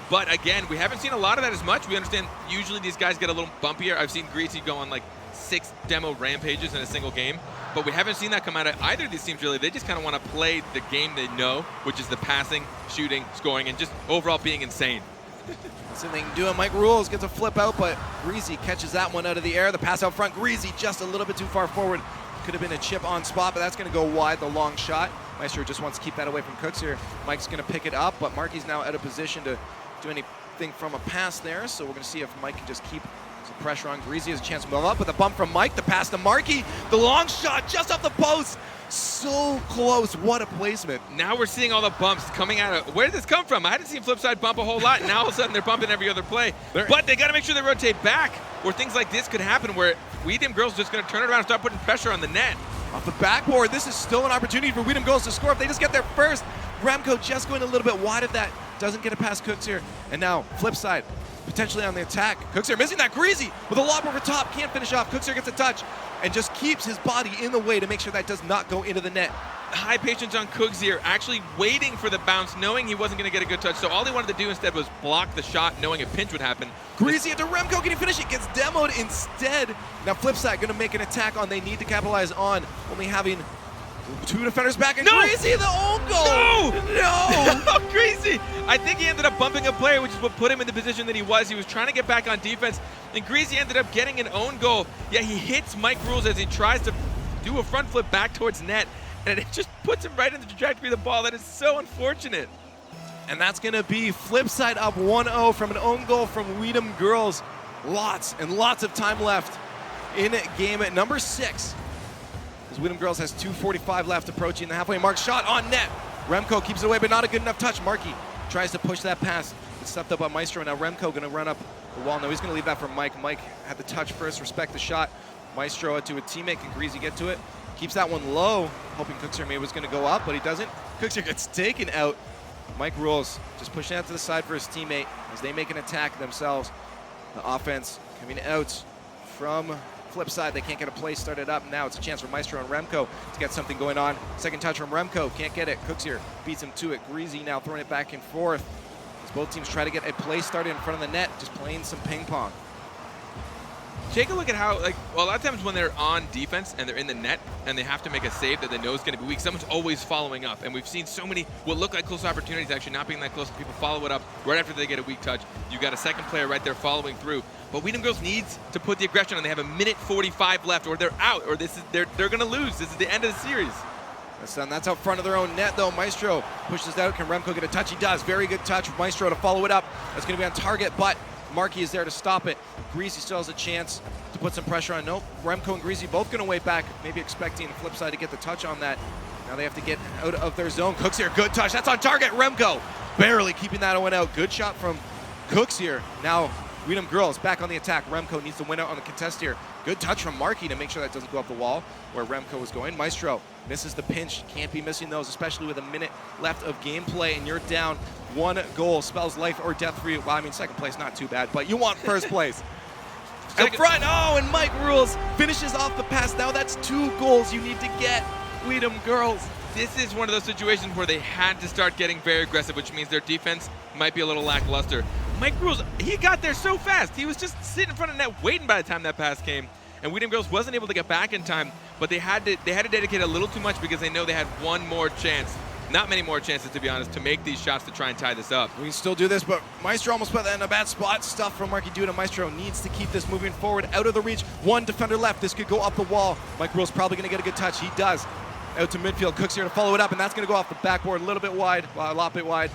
But again, we haven't seen a lot of that as much. We understand usually these guys get a little bumpier. I've seen Greazy go on like 6 demo rampages in a single game, but we haven't seen that come out of either of these teams really. They just kind of want to play the game they know, which is the passing, shooting, scoring, and just overall being insane. So they can do it. Mike Rules gets a flip out, but Greazy catches that one out of the air. The pass out front, Greazy just a little bit too far forward. Could have been a chip on spot, but that's going to go wide, the long shot. Maestro just wants to keep that away from Kuxir. Mike's going to pick it up, but Marky's now out of position to do anything from a pass there, so we're going to see if Mike can just keep some pressure on. Greazy has a chance to move up with a bump from Mike. The pass to Marky. The long shot just off the post. So close. What a placement. Now we're seeing all the bumps coming out of... Where did this come from? I hadn't seen FlipSid bump a whole lot, and now all of a sudden they're bumping every other play. But they got to make sure they rotate back, or things like this could happen where Dem Girlz is just going to turn it around and start putting pressure on the net. Off the backboard, this is still an opportunity for Dem Girlz to score if they just get there first. Remkoe just going a little bit wide of that. Doesn't get it past Kuxir. And now FlipSid potentially on the attack. Kuxir missing that. Greazy with a lob over top. Can't finish off. Kuxir gets a touch and just keeps his body in the way to make sure that does not go into the net. High patience on Kuxir, actually waiting for the bounce, knowing he wasn't going to get a good touch. So all he wanted to do instead was block the shot, knowing a pinch would happen. Greazy into Remkoe. Can he finish it? Gets demoed instead. Now FlipSid going to make an attack on they need to capitalize on. Only having 2 defenders back, and Greazy, the own goal! No! Greazy! I think he ended up bumping a player, which is what put him in the position that he was. He was trying to get back on defense, and Greazy ended up getting an own goal. Yeah, he hits Mike Rules as he tries to do a front flip back towards net, and it just puts him right in the trajectory of the ball. That is so unfortunate. And that's going to be FlipSid up 1-0 from an own goal from Dem Girlz. Lots and lots of time left in game number 6. as Weedham Girlz has 2:45 left, approaching the halfway mark. Shot on net. Remkoe keeps it away, but not a good enough touch. Marky tries to push that pass. It's stepped up by Maestro. Now Remkoe going to run up the wall. No, he's going to leave that for Mike. Mike had the touch first. Respect the shot. Maestro to a teammate. Can Greazy get to it? Keeps that one low, hoping Kuxir maybe was going to go up, but he doesn't. Kuxir gets taken out. Mike Rules just pushing out to the side for his teammate as they make an attack themselves. The offense coming out from FlipSid. They can't get a play started up. Now it's a chance for Maestro and Remkoe to get something going on. Second touch from Remkoe. Can't get it. Kuxir beats him to it. Greazy now throwing it back and forth as both teams try to get a play started in front of the net, just playing some ping pong. Take a look at how, like, well, a lot of times when they're on defense and they're in the net and they have to make a save that they know is going to be weak, someone's always following up. And we've seen so many what look like close opportunities actually not being that close. People follow it up right after they get a weak touch. You got a second player right there following through. But Weedham Girlz needs to put the aggression on. They have 1:45 left, or they're out, or they're going to lose. This is the end of the series. That's out front of their own net, though. Maestro pushes out. Can Remkoe get a touch? He does. Very good touch. Maestro to follow it up. That's going to be on target, but Marky is there to stop it. Greazy still has a chance to put some pressure on. Nope. Remkoe and Greazy both going to wait back, maybe expecting FlipSid to get the touch on that. Now they have to get out of their zone. Kuxir, good touch. That's on target. Remkoe barely keeping that one out. Good shot from Kuxir. Now Weedham Girlz back on the attack. Remkoe needs to win out on the contest here. Good touch from Marky to make sure that doesn't go up the wall where Remkoe was going. Maestro misses the pinch. Can't be missing those, especially with a minute left of gameplay, and you're down 1 goal. Spells life or death for you. Well, I mean, second place, not too bad, but you want first place. Up front, oh, and Mike Rules finishes off the pass. Now that's 2 goals you need to get, Weedham Girlz. This is one of those situations where they had to start getting very aggressive, which means their defense might be a little lackluster. Mike Rules, he got there so fast. He was just sitting in front of net waiting by the time that pass came. And Weedham Girlz wasn't able to get back in time, but they had to dedicate a little too much because they know they had one more chance. Not many more chances, to be honest, to make these shots to try and tie this up. We can still do this, but Maestro almost put that in a bad spot. Stuff from Markydooda. Maestro needs to keep this moving forward, out of the reach. One defender left. This could go up the wall. Mike Rules probably going to get a good touch. He does. Out to midfield. Kuxir to follow it up, and that's going to go off the backboard a little bit wide, well, a lot bit wide.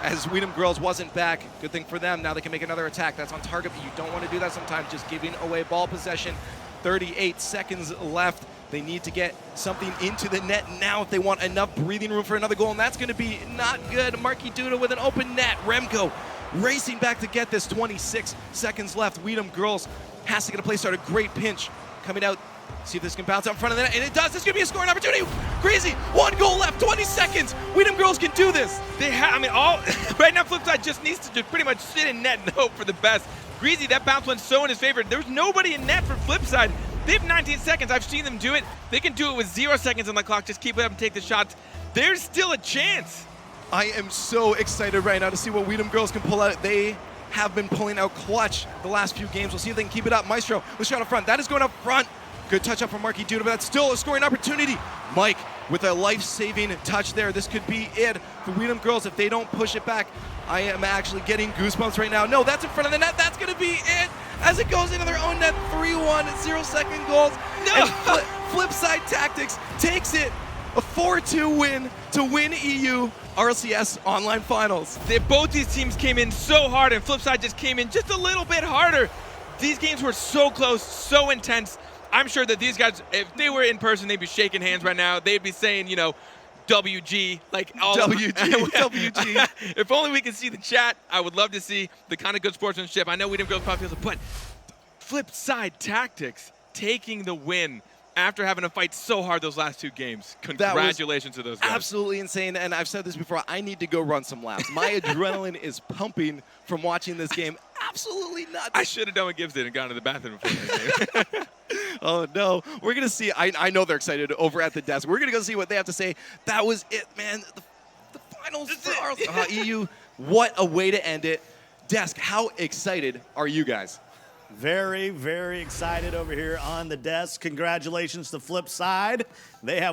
As Weedham Girlz wasn't back, good thing for them. Now they can make another attack. That's on target, but you don't want to do that sometimes, just giving away ball possession. 38 seconds left. They need to get something into the net now if they want enough breathing room for another goal, and that's going to be not good. Markydooda with an open net. Remkoe racing back to get this. 26 seconds left. Weedham Girlz has to get a play start. A great pinch coming out. See if this can bounce out in front of the net, and it does. This is going to be a scoring opportunity. Greazy, 1 goal left, 20 seconds. Weedham Girlz can do this. They have, I mean, all right now FlipSid just needs to just pretty much sit in net and hope for the best. Greazy, that bounce went so in his favor. There was nobody in net for FlipSid. They have 19 seconds. I've seen them do it. They can do it with 0 seconds on the clock. Just keep it up and take the shots. There's still a chance. I am so excited right now to see what Weedham Girlz can pull out. They have been pulling out clutch the last few games. We'll see if they can keep it up. Maestro with shot up front. That is going up front. Good touch up from Markydooda, but that's still a scoring opportunity. Mike with a life-saving touch there. This could be it for Weedham Girlz if they don't push it back. I am actually getting goosebumps right now. No, that's in front of the net. That's going to be it as it goes into their own net. 3-1, 0-second goals. No. And FlipSid Tactics takes it. A 4-2 win to win EU RLCS Online Finals. Both these teams came in so hard, and FlipSid just came in just a little bit harder. These games were so close, so intense. I'm sure that these guys, if they were in person, they'd be shaking hands right now. They'd be saying, you know, WG, like all WG. If only we could see the chat. I would love to see the kind of good sportsmanship. I know Weedham Girlz probably feels it, but FlipSid Tactics taking the win after having to fight so hard those last 2 games. Congratulations to those guys. Absolutely insane, and I've said this before, I need to go run some laps. My adrenaline is pumping from watching this game. Absolutely nuts. I should have done what Gibbs did and gone to the bathroom before that game. Oh, no. We're going to see. I know they're excited over at the desk. We're going to go see what they have to say. That was it, man. The finals for EU. What a way to end it. Desk, how excited are you guys? Very, very excited over here on the desk. Congratulations to FlipSid. They have